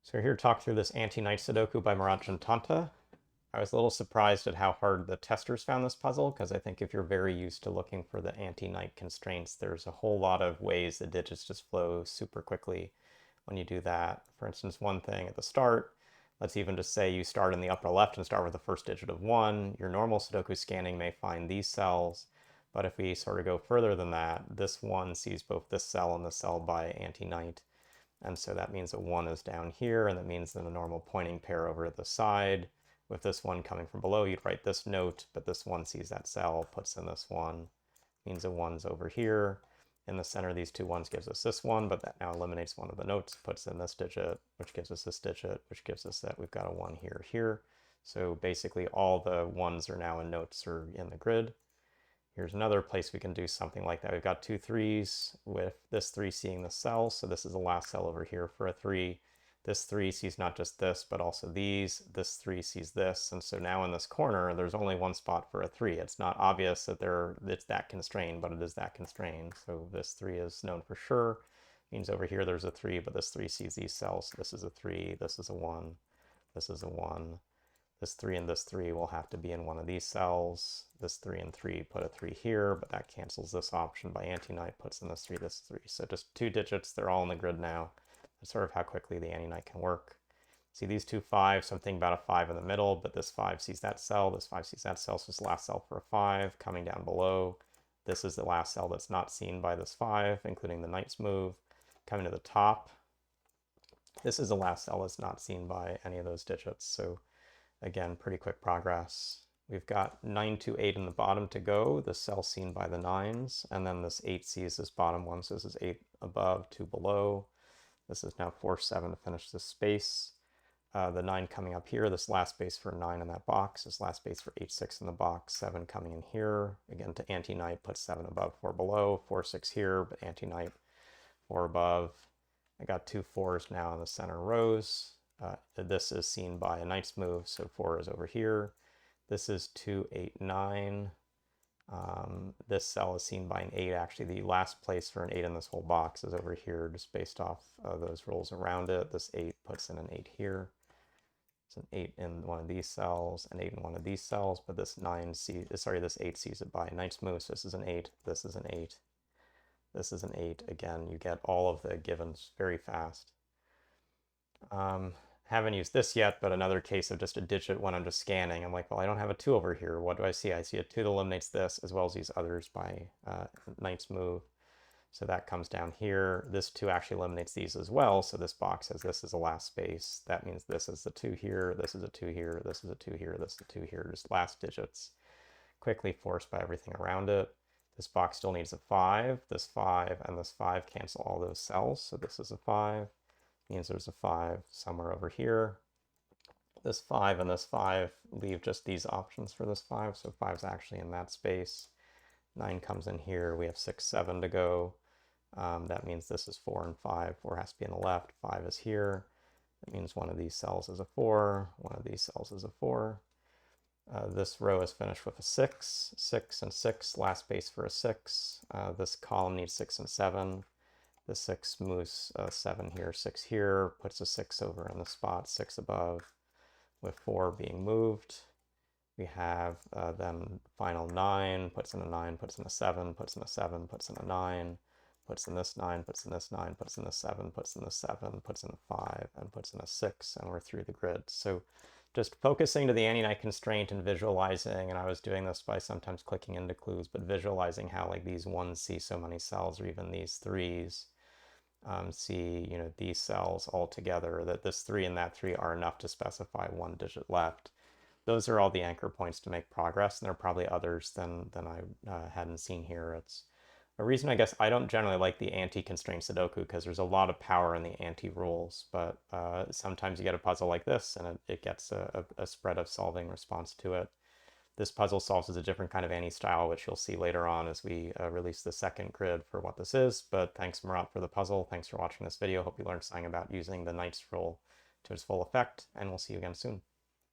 So we're here to talk through this anti-knight Sudoku by Murat Can Tonta. I was a little surprised at how hard the testers found this puzzle, because I think if you're very used to looking for the anti-knight constraints, there's a whole lot of ways the digits just flow super quickly when you do that. For instance, one thing at the start, let's even just say you start in the upper left and start with the first digit of 1. Your normal Sudoku scanning may find these cells, but if we sort of go further than that, this 1 sees both this cell and this cell by anti-knight. And so that means that 1 is down here, and that means that the normal pointing pair over at the side. With this 1 coming from below, you'd write this note, but this 1 sees that cell, puts in this 1, means that 1's over here. In the center of these two 1s gives us this 1, but that now eliminates one of the notes, puts in this digit, which gives us this digit, which gives us that we've got a 1 here. So basically all the 1s are now in notes or in the grid. Here's another place we can do something like that. We've got 2 3s with this 3 seeing the cell. So this is the last cell over here for a 3. This 3 sees not just this, but also these. This 3 sees this. And so now in this corner, there's only one spot for a 3. It's not obvious that it's that constrained, but it is that constrained. So this 3 is known for sure. Means over here there's a 3, but this 3 sees these cells. So this is a 3, this is a 1, this is a 1. This 3 and this 3 will have to be in one of these cells. This 3 and 3 put a 3 here, but that cancels this option by anti-knight, puts in this 3, this 3. So just 2 digits, they're all in the grid now. That's sort of how quickly the anti-knight can work. See these two 5s, so I'm thinking about a 5 in the middle, but this 5 sees that cell, this 5 sees that cell, so it's the last cell for a 5. Coming down below, this is the last cell that's not seen by this 5, including the knight's move. Coming to the top, this is the last cell that's not seen by any of those digits. So again, pretty quick progress. We've got 9 to 8 in the bottom to go, the cell seen by the 9s, and then this 8 sees this bottom one, so this is 8 above, 2 below. This is now 4 7 to finish this space. The 9 coming up here, this last space for 9 in that box, this last space for 8 6 in the box, 7 coming in here. Again, to anti-knight, put 7 above, 4 below, 4 6 here, but anti-knight, 4 above. I got 2 4s now in the center rows. This is seen by a knight's move, so 4 is over here. This is 2 8 9. This cell is seen by an 8. Actually, the last place for an 8 in this whole box is over here, just based off those rules around it. This 8 puts in an 8 here. It's an 8 in one of these cells, an 8 in one of these cells, but this 8 sees it by a knight's move, so this is an 8, this is an 8, this is an 8. Again, you get all of the givens very fast. Haven't used this yet, but another case of just a digit when I'm just scanning. I'm like, well, I don't have a 2 over here. What do I see? I see a 2 that eliminates this, as well as these others by knight's move. So that comes down here. This 2 actually eliminates these as well, so this box has this as the last space. That means this is the 2 here, this is a 2 here, this is a 2 here, this is a 2 here, just last digits. Quickly forced by everything around it. This box still needs a 5. This 5 and this 5 cancel all those cells, so this is a 5. Means there's a 5 somewhere over here. This 5 and this 5 leave just these options for this 5, so 5's actually in that space. 9 comes in here, we have 6 7 to go. That means this is 4 and 5. 4 has to be on the left, 5 is here. That means one of these cells is a 4, one of these cells is a 4. This row is finished with a 6, 6 and 6, last space for a 6. This column needs 6 and 7. The 6 moves 7 here, 6 here, puts a 6 over in the spot, 6 above, with 4 being moved. We have then final 9, puts in a 9, puts in a 7, puts in a 7, puts in a 9, puts in this 9, puts in this 9, puts in this 7, puts in this 7, puts in a 5, and puts in a 6, and we're through the grid. So just focusing to the anti-knight constraint and visualizing, and I was doing this by sometimes clicking into clues, but visualizing how like these 1s see so many cells, or even these 3s. See, these cells all together, that this 3 and that 3 are enough to specify 1 digit left. Those are all the anchor points to make progress, and there are probably others than I hadn't seen here. It's a reason I guess I don't generally like the anti-constraint Sudoku, because there's a lot of power in the anti-rules, but sometimes you get a puzzle like this, and it gets a spread of solving response to it. This puzzle solves as a different kind of anti-style, which you'll see later on as we release the second grid for what this is. But thanks, Murat, for the puzzle. Thanks for watching this video. Hope you learned something about using the knight's rule to its full effect, and we'll see you again soon.